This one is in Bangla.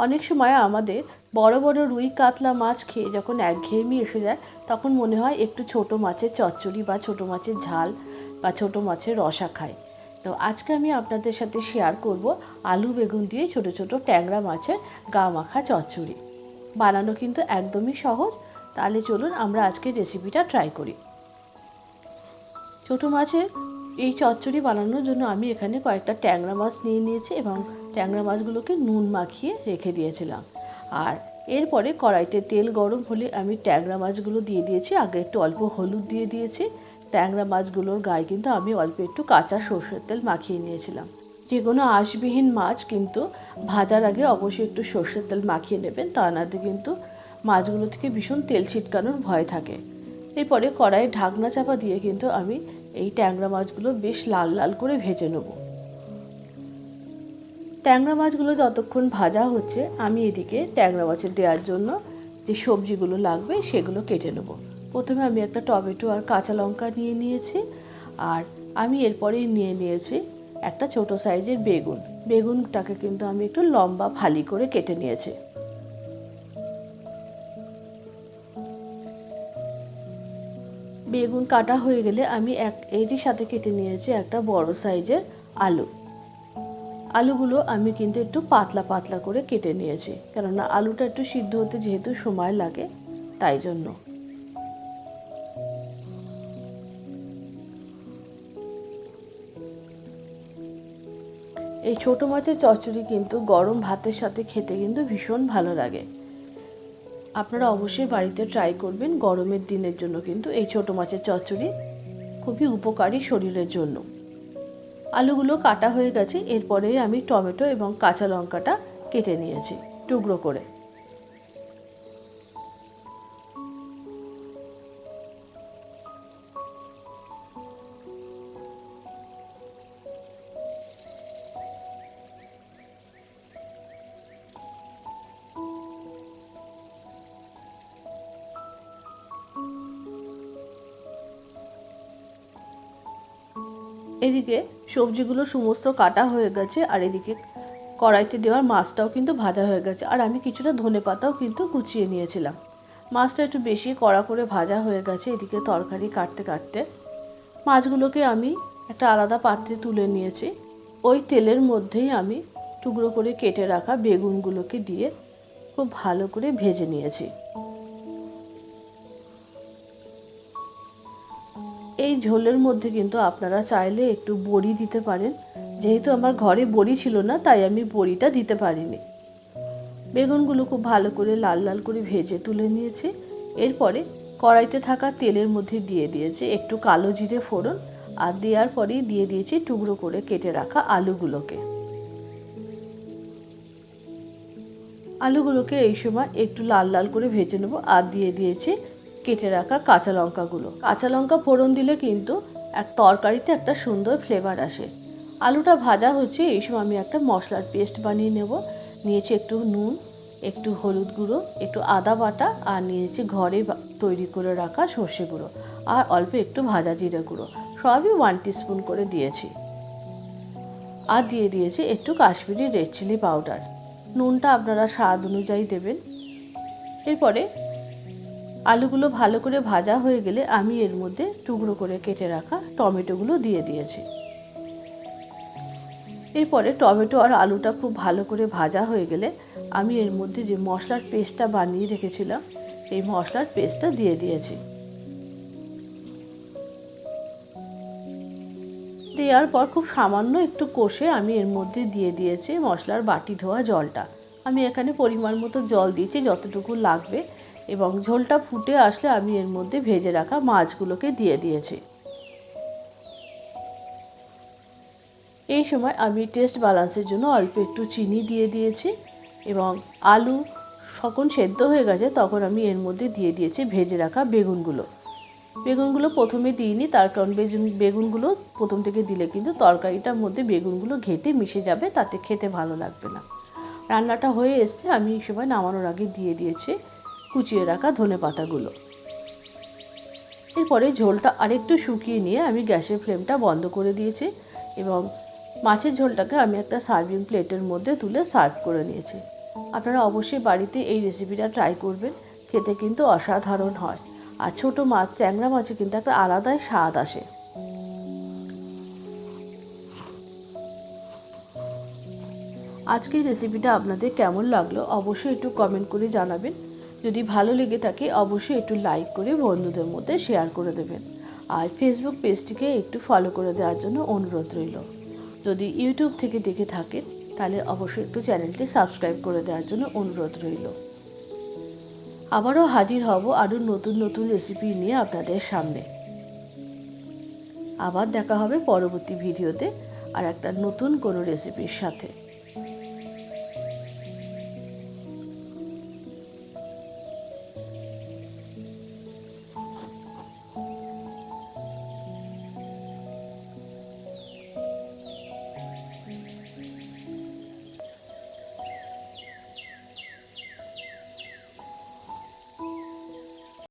অনেক সময় আমাদের বড় বড় রুই কাতলা মাছ খেয়ে যখন একঘেয়েমি এসে যায় তখন মনে হয় একটু ছোট মাছের চচ্চড়ি বা ছোট মাছের ঝাল বা ছোট মাছের রসা খাই। তো আজকে আমি আপনাদের সাথে শেয়ার করব আলু বেগুন দিয়ে ছোট ছোট ট্যাংরা মাছের গা মাখা চচ্চড়ি। বানানো কিন্তু একদমই সহজ। তাহলে চলুন আমরা আজকের রেসিপিটা ট্রাই করি। ছোট মাছের এই চচ্চড়ি বানানোর জন্য আমি এখানে কয়েকটা ট্যাংরা মাছ নিয়ে নিয়েছি এবং ট্যাংরা মাছগুলোকে নুন মাখিয়ে রেখে দিয়েছিলাম। আর এরপরে কড়াইতে তেল গরম হলে আমি ট্যাংরা মাছগুলো দিয়ে দিয়েছি। আগে একটু অল্প হলুদ দিয়ে দিয়েছি। ট্যাংরা মাছগুলোর গায়ে কিন্তু আমি অল্প একটু কাঁচা সরষের তেল মাখিয়ে নিয়েছিলাম। যে কোনো আঁশবিহীন মাছ কিন্তু ভাজার আগে অবশ্যই একটু সরষের তেল মাখিয়ে নেবেন, তা নাহলে কিন্তু মাছগুলো থেকে ভীষণ তেল ছিটকানোর ভয় থাকে। এরপরে কড়াইয়ে ঢাকনা চাপা দিয়ে কিন্তু আমি এই ট্যাংরা মাছগুলো বেশ লাল লাল করে ভেজে নেব। ট্যাংরা মাছগুলো যতক্ষণ ভাজা হচ্ছে আমি এদিকে ট্যাংরা মাছের দেওয়ার জন্য যে সবজিগুলো লাগবে সেগুলো কেটে নেব। প্রথমে আমি একটা টমেটো আর কাঁচা লঙ্কা নিয়ে নিয়েছি। আর আমি এরপরেই নিয়ে নিয়েছি একটা ছোট সাইজের বেগুন। বেগুনটাকে কিন্তু আমি একটু লম্বা ফালি করে কেটে নিয়েছি। বেগুন কাটা হয়ে গেলে আমি এরই সাথে কেটে নিয়েছি একটা বড় সাইজের আলু। আলুগুলো আমি কিন্তু একটু পাতলা পাতলা করে কেটে নিয়েছি, কেননা আলুটা একটু সিদ্ধ হতে যেহেতু সময় লাগে তাই জন্য। এই ছোট মাছের চচ্চড়ি কিন্তু গরম ভাতের সাথে খেতে কিন্তু ভীষণ ভালো লাগে। আপনারা অবশ্যই বাড়িতে ট্রাই করবেন। গরমের দিনের জন্য কিন্তু এই ছোট মাছের চচ্চড়ি খুবই উপকারী শরীরের জন্য। আলুগুলো কাটা হয়ে গেছে। এরপরে আমি টমেটো এবং কাঁচা লঙ্কাটা কেটে নিয়েছি টুকরো করে। এদিকে সবজিগুলো সমস্ত কাটা হয়ে গেছে আর এদিকে কড়াইতে দেওয়ার মাছটাও কিন্তু ভাজা হয়ে গেছে। আর আমি কিছুটা ধনেপাতাও কিন্তু কুচিয়ে নিয়েছিলাম। মাছটা একটু বেশি কড়া করে ভাজা হয়ে গেছে। এদিকে তরকারি কাটতে কাটতে মাছগুলোকে আমি একটা আলাদা পাত্রে তুলে নিয়েছি। ওই তেলের মধ্যেই আমি টুকরো করে কেটে রাখা বেগুনগুলোকে দিয়ে খুব ভালো করে ভেজে নিয়েছি। এই ঝোলের মধ্যে কিন্তু আপনারা চাইলে একটু বড়ি দিতে পারেন। যেহেতু আমার ঘরে বড়ি ছিল না তাই আমি বড়িটা দিতে পারিনি। বেগুনগুলো খুব ভালো করে লাল লাল করে ভেজে তুলে নিয়েছি। এরপরে কড়াইতে থাকা তেলের মধ্যে দিয়ে দিয়েছি একটু কালো জিরে ফোড়ন, আর দেওয়ার পরেই দিয়ে দিয়েছি টুকরো করে কেটে রাখা আলুগুলোকে। আলুগুলোকে এই সময় একটু লাল লাল করে ভেজে নেব। আর দিয়ে দিয়েছি কেটে রাখা কাঁচা লঙ্কাগুলো। কাঁচা লঙ্কা ফোড়ন দিলে কিন্তু তরকারিতে একটা সুন্দর ফ্লেভার আসে। আলুটা ভাজা হচ্ছে এই সময় আমি একটা মশলার পেস্ট বানিয়ে নেব। নিয়েছি একটু নুন, একটু হলুদ গুঁড়ো, একটু আদা বাটা, আর নিয়েছি ঘরে তৈরি করে রাখা সর্ষে গুঁড়ো, আর অল্প একটু ভাজা জিরে গুঁড়ো। সবই 1 টিস্পুন করে দিয়েছি। আর দিয়ে দিয়েছি একটু কাশ্মীরি রেড চিলি পাউডার। নুনটা আপনারা স্বাদ অনুযায়ী দেবেন। এরপরে আলুগুলো ভালো করে ভাজা হয়ে গেলে আমি এর মধ্যে টুকরো করে কেটে রাখা টমেটোগুলো দিয়ে দিয়েছি। এরপরে টমেটো আর আলুটা খুব ভালো করে ভাজা হয়ে গেলে আমি এর মধ্যে যে মশলার পেস্টটা বানিয়ে রেখেছিলাম সেই মশলার পেস্টটা দিয়ে দিয়েছি। দেওয়ার পর খুব সামান্য একটু কষে আমি এর মধ্যে দিয়ে দিয়েছি মশলার বাটি ধোয়া জলটা। আমি এখানে পরিমাণ মতো জল দিয়েছি যতটুকু লাগবে, এবং ঝোলটা ফুটে আসলে আমি এর মধ্যে ভেজে রাখা মাছগুলোকে দিয়ে দিয়েছি। এই সময় আমি টেস্ট ব্যালেন্সের জন্য অল্প একটু চিনি দিয়ে দিয়েছি, এবং আলু যখন সেদ্ধ হয়ে গেছে তখন আমি এর মধ্যে দিয়ে দিয়েছি ভেজে রাখা বেগুনগুলো। বেগুনগুলো প্রথমে দিইনি, তার কারণ বেগুনগুলো প্রথম থেকে দিলে কিন্তু তরকারিটার মধ্যে বেগুনগুলো ঘেঁটে মিশে যাবে, তাতে খেতে ভালো লাগবে না। রান্নাটা হয়ে এসছে। আমি এই সময় নামানোর আগে দিয়ে দিয়েছি কুচিয়ে রাখা ধনেপাতাগুলো। এরপরে ঝোলটা আরেকটু শুকিয়ে নিয়ে আমি গ্যাসের ফ্লেমটা বন্ধ করে দিয়েছি, এবং মাছের ঝোলটাকে আমি একটা সার্ভিং প্লেটের মধ্যে তুলে সার্ভ করে নিয়েছি। আপনারা অবশ্যই বাড়িতে এই রেসিপিটা ট্রাই করবেন, খেতে কিন্তু অসাধারণ হয়। আর ছোট মাছ, ট্যাংরা মাছে কিন্তু একটা আলাদাই স্বাদ আসে। আজকের রেসিপিটা আপনাদের কেমন লাগলো অবশ্যই একটু কমেন্ট করে জানাবেন। যদি ভালো লেগে থাকে অবশ্যই একটু লাইক করে বন্ধুদের মধ্যে শেয়ার করে দেবেন। আর ফেসবুক পেজটিকে একটু ফলো করে দেওয়ার জন্য অনুরোধ রইল। যদি ইউটিউব থেকে দেখে থাকেন তাহলে অবশ্যই একটু চ্যানেলটি সাবস্ক্রাইব করে দেওয়ার জন্য অনুরোধ রইল। আবারও হাজির হব আরও নতুন নতুন রেসিপি নিয়ে আপনাদের সামনে। আবার দেখা হবে পরবর্তী ভিডিওতে আর একটা নতুন কোনো রেসিপির সাথে।